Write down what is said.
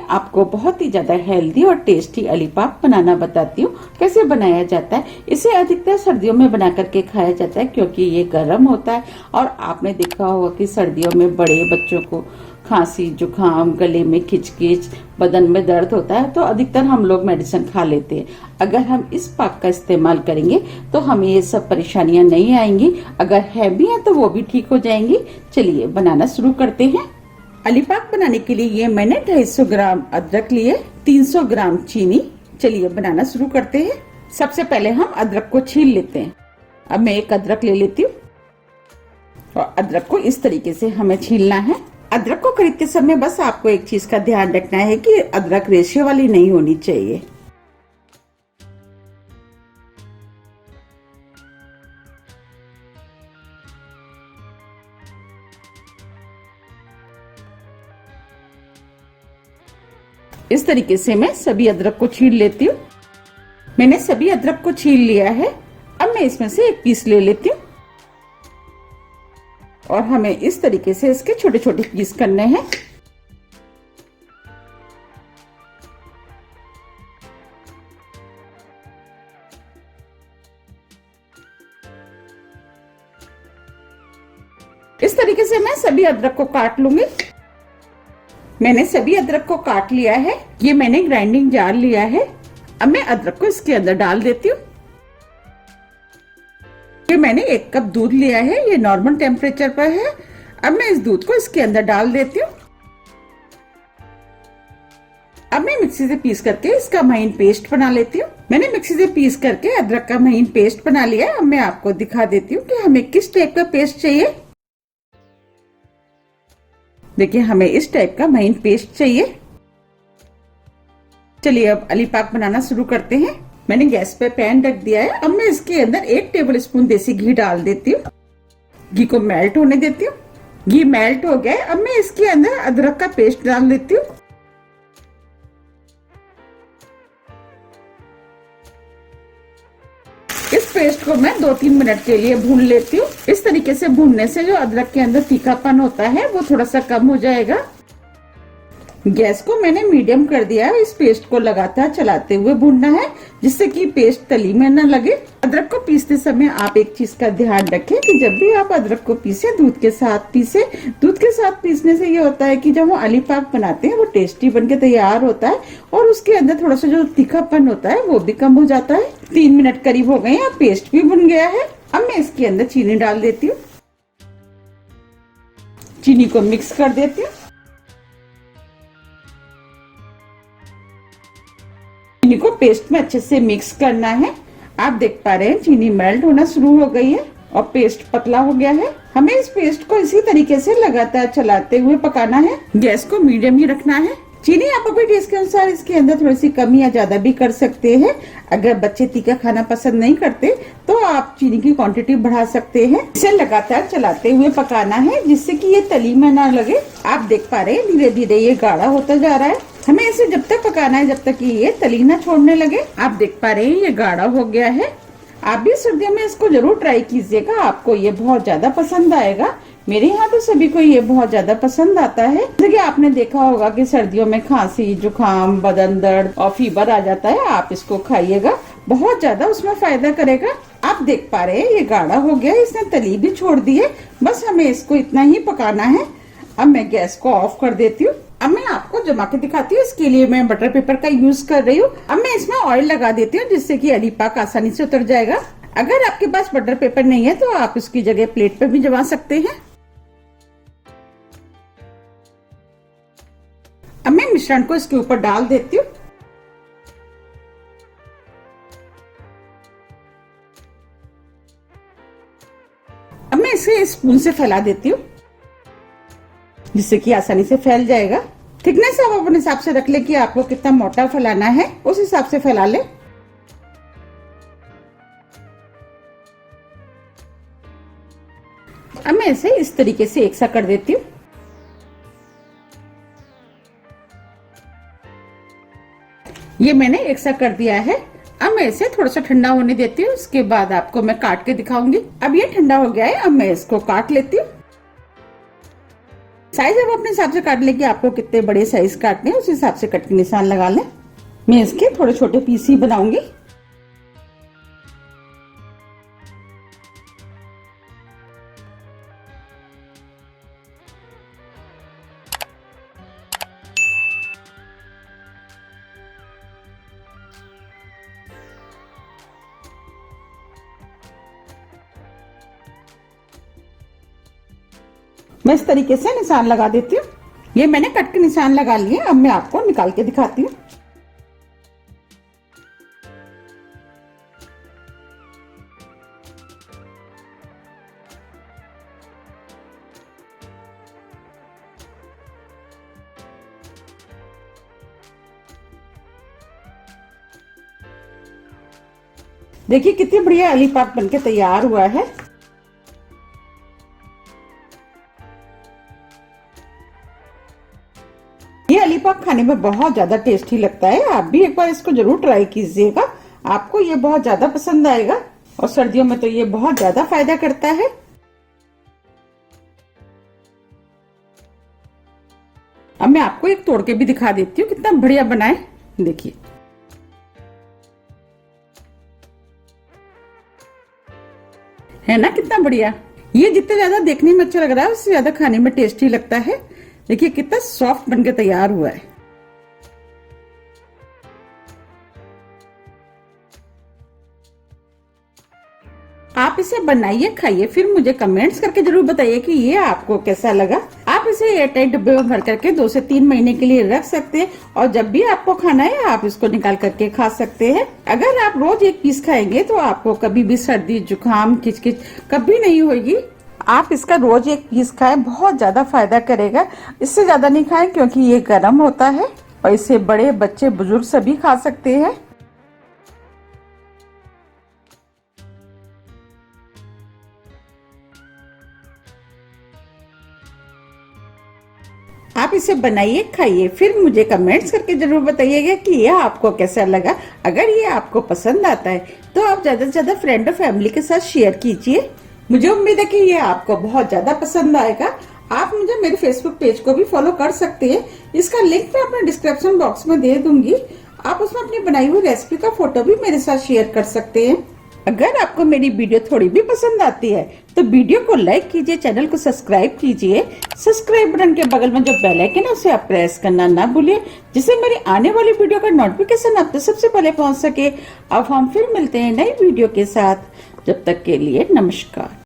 आपको बहुत ही ज्यादा हेल्दी और टेस्टी अलीपाप बनाना बताती हूँ। कैसे बनाया जाता है। इसे अधिकतर सर्दियों में बना करके खाया जाता है क्योंकि ये गर्म होता है और आपने देखा होगा कि सर्दियों में बड़े बच्चों को खांसी जुकाम, गले में खिचखिच, बदन में दर्द होता है तो अधिकतर हम लोग मेडिसिन खा लेते हैं। अगर हम इस पाक का इस्तेमाल करेंगे तो हमें ये सब परेशानियां नहीं आएंगी। अगर है भी है तो वो भी ठीक हो जाएंगी। चलिए बनाना शुरू करते हैं। अलीपाक बनाने के लिए ये मैंने 250 ग्राम अदरक लिए, 300 ग्राम चीनी। चलिए बनाना शुरू करते हैं। सबसे पहले हम अदरक को छील लेते हैं। अब मैं एक अदरक ले लेती हूँ और अदरक को इस तरीके से हमें छीलना है। अदरक को खरीदते समय बस आपको एक चीज का ध्यान रखना है कि अदरक रेशे वाली नहीं होनी चाहिए। इस तरीके से मैं सभी अदरक को छील लेती हूँ। मैंने सभी अदरक को छील लिया है। अब मैं इसमें से एक पीस ले लेती हूँ और हमें इस तरीके से इसके छोटे छोटे पीस करने हैं। इस तरीके से मैं सभी अदरक को काट लूंगी। मैंने सभी अदरक को काट लिया है। ये मैंने ग्राइंडिंग जार लिया है। अब मैं अदरक को इसके अंदर डाल देती हूँ। ये मैंने 1 कप दूध लिया है। ये नॉर्मल टेम्परेचर पर है। अब मैं इस दूध को इसके अंदर डाल देती हूँ। अब मैं मिक्सी से पीस करके इसका महीन पेस्ट बना लेती हूँ। मैंने मिक्सी से पीस करके अदरक का महीन पेस्ट बना लिया है। अब मैं आपको दिखा देती हूँ कि हमें किस टाइप का पेस्ट चाहिए। देखिए हमें इस टाइप का महीन पेस्ट चाहिए। चलिए अब अलीपाक बनाना शुरू करते हैं। मैंने गैस पे पैन रख दिया है। अब मैं इसके अंदर 1 टेबल स्पून देसी घी डाल देती हूँ। घी को मेल्ट होने देती हूँ। घी मेल्ट हो गया है। अब मैं इसके अंदर अदरक का पेस्ट डाल देती हूँ। इस पेस्ट को मैं 2-3 मिनट के लिए भून लेती हूँ। इस तरीके से भूनने से जो अदरक के अंदर तीखापन होता है वो थोड़ा सा कम हो जाएगा। गैस को मैंने मीडियम कर दिया है। इस पेस्ट को लगातार चलाते हुए भूनना है जिससे कि पेस्ट तली में न लगे। अदरक को पीसते समय आप एक चीज का ध्यान रखें कि जब भी आप अदरक को पीसे दूध के साथ पीसे। दूध के साथ पीसने से ये होता है कि जब हम अलीपाक बनाते हैं वो टेस्टी बनके तैयार होता है और उसके अंदर थोड़ा सा जो तीखापन होता है वो भी कम हो जाता है। 3 मिनट करीब हो गए हैं। अब पेस्ट भी बन गया है। अब मैं इसके अंदर चीनी डाल देती हूँ। चीनी को मिक्स कर देती हूँ। चीनी को पेस्ट में अच्छे से मिक्स करना है। आप देख पा रहे हैं चीनी मेल्ट होना शुरू हो गई है और पेस्ट पतला हो गया है। हमें इस पेस्ट को इसी तरीके से लगातार चलाते हुए पकाना है। गैस को मीडियम ही रखना है। चीनी आप अपने टेस्ट के अनुसार इसके अंदर थोड़ी सी कमी या ज्यादा भी कर सकते हैं। अगर बच्चे तीखा खाना पसंद नहीं करते तो आप चीनी की क्वांटिटी बढ़ा सकते हैं। इसे लगातार चलाते हुए पकाना है जिससे कि ये तली में ना लगे। आप देख पा रहे हैं धीरे धीरे ये गाढ़ा होता जा रहा है। हमें इसे जब तक पकाना है जब तक कि ये तली ना छोड़ने लगे। आप देख पा रहे हैं ये गाढ़ा हो गया है। आप भी सर्दियों में इसको जरूर ट्राई कीजिएगा। आपको ये बहुत ज्यादा पसंद आएगा। मेरे यहाँ तो सभी को ये बहुत ज्यादा पसंद आता है। जैसे कि आपने देखा होगा कि सर्दियों में खांसी जुकाम, बदन दर्द और फीवर आ जाता है। आप इसको खाइएगा, बहुत ज्यादा उसमें फायदा करेगा। आप देख पा रहे हैं ये गाढ़ा हो गया। इसने तली भी छोड़ दी है। बस हमें इसको इतना ही पकाना है। अब मैं गैस को ऑफ कर देती हूँ। अब मैं आपको जमा के दिखाती हूँ। इसके लिए मैं बटर पेपर का यूज कर रही हूँ। अब मैं इसमें ऑयल लगा देती हूँ जिससे कि अलीपाक आसानी से उतर जाएगा। अगर आपके पास बटर पेपर नहीं है तो आप इसकी जगह प्लेट पर भी जमा सकते हैं। अब मैं मिश्रण को इसके ऊपर डाल देती हूँ। अब मैं इसे स्पून से फैला देती हूँ जिससे कि आसानी से फैल जाएगा। थिकनेस आप अपने हिसाब से रख ले कि आपको कितना मोटा फैलाना है, उस हिसाब से फैला ले। अब मैं इसे इस तरीके से एक सा कर देती हूँ। ये मैंने एक सा कर दिया है। अब मैं इसे थोड़ा सा ठंडा होने देती हूँ। उसके बाद आपको मैं काट के दिखाऊंगी। अब ये ठंडा हो गया है। अब मैं इसको काट लेती हूँ। साइज आप अपने हिसाब से काट लें कि आपको कितने बड़े साइज काटने हैं, उस हिसाब से कट के निशान लगा लें। मैं इसके थोड़े छोटे पीस ही बनाऊंगी। मैं इस तरीके से निशान लगा देती हूँ। ये मैंने कट के निशान लगा लिए। अब मैं आपको निकाल के दिखाती हूँ। देखिए कितनी बढ़िया लॉलीपॉप बनके तैयार हुआ है। ये लॉलीपॉप खाने में बहुत ज्यादा टेस्टी लगता है। आप भी एक बार इसको जरूर ट्राई कीजिएगा, आपको ये बहुत ज्यादा पसंद आएगा। और सर्दियों में तो ये बहुत ज्यादा फायदा करता है। अब मैं आपको एक तोड़ के भी दिखा देती हूँ कितना बढ़िया बना है। देखिए है ना कितना बढ़िया। ये जितना ज्यादा देखने में अच्छा लग रहा है उससे ज्यादा खाने में टेस्टी लगता है। देखिए कितना सॉफ्ट बनके तैयार हुआ है। आप इसे बनाइए, खाइए, फिर मुझे कमेंट्स करके जरूर बताइए कि ये आपको कैसा लगा। आप इसे एयरटाइट डब्बे में भर करके 2 से 3 महीने के लिए रख सकते हैं और जब भी आपको खाना है आप इसको निकाल करके खा सकते हैं। अगर आप रोज एक पीस खाएंगे तो आपको कभी भी सर्दी, जुकाम, किचकिच कभी नहीं होगी। आप इसका रोज एक पीस खाएं, बहुत ज्यादा फायदा करेगा। इससे ज्यादा नहीं खाएं क्योंकि ये गर्म होता है और इसे बड़े, बच्चे, बुजुर्ग सभी खा सकते हैं। आप इसे बनाइए, खाइए, फिर मुझे कमेंट्स करके जरूर बताइएगा कि यह आपको कैसा लगा। अगर ये आपको पसंद आता है तो आप ज्यादा से ज्यादा फ्रेंड और फैमिली के साथ शेयर कीजिए। मुझे उम्मीद है कि ये आपको बहुत ज्यादा पसंद आएगा। आप मुझे मेरे फेसबुक पेज को भी फॉलो कर सकते हैं। इसका लिंक मैं अपने डिस्क्रिप्शन बॉक्स में दे दूंगी। आप उसमें अपनी बनाई हुई रेसिपी का फोटो भी मेरे साथ शेयर कर सकते हैं। अगर आपको मेरी वीडियो थोड़ी भी पसंद आती है तो वीडियो को लाइक कीजिए, चैनल को सब्सक्राइब कीजिए। सब्सक्राइब बटन के बगल में जो बेल आइकन है उसे आप प्रेस करना ना भूलिए, जिससे मेरी आने वाली वीडियो का नोटिफिकेशन आप तक सबसे पहले पहुंच सके। अब हम फिर मिलते हैं नई वीडियो के साथ। जब तक के लिए नमस्कार।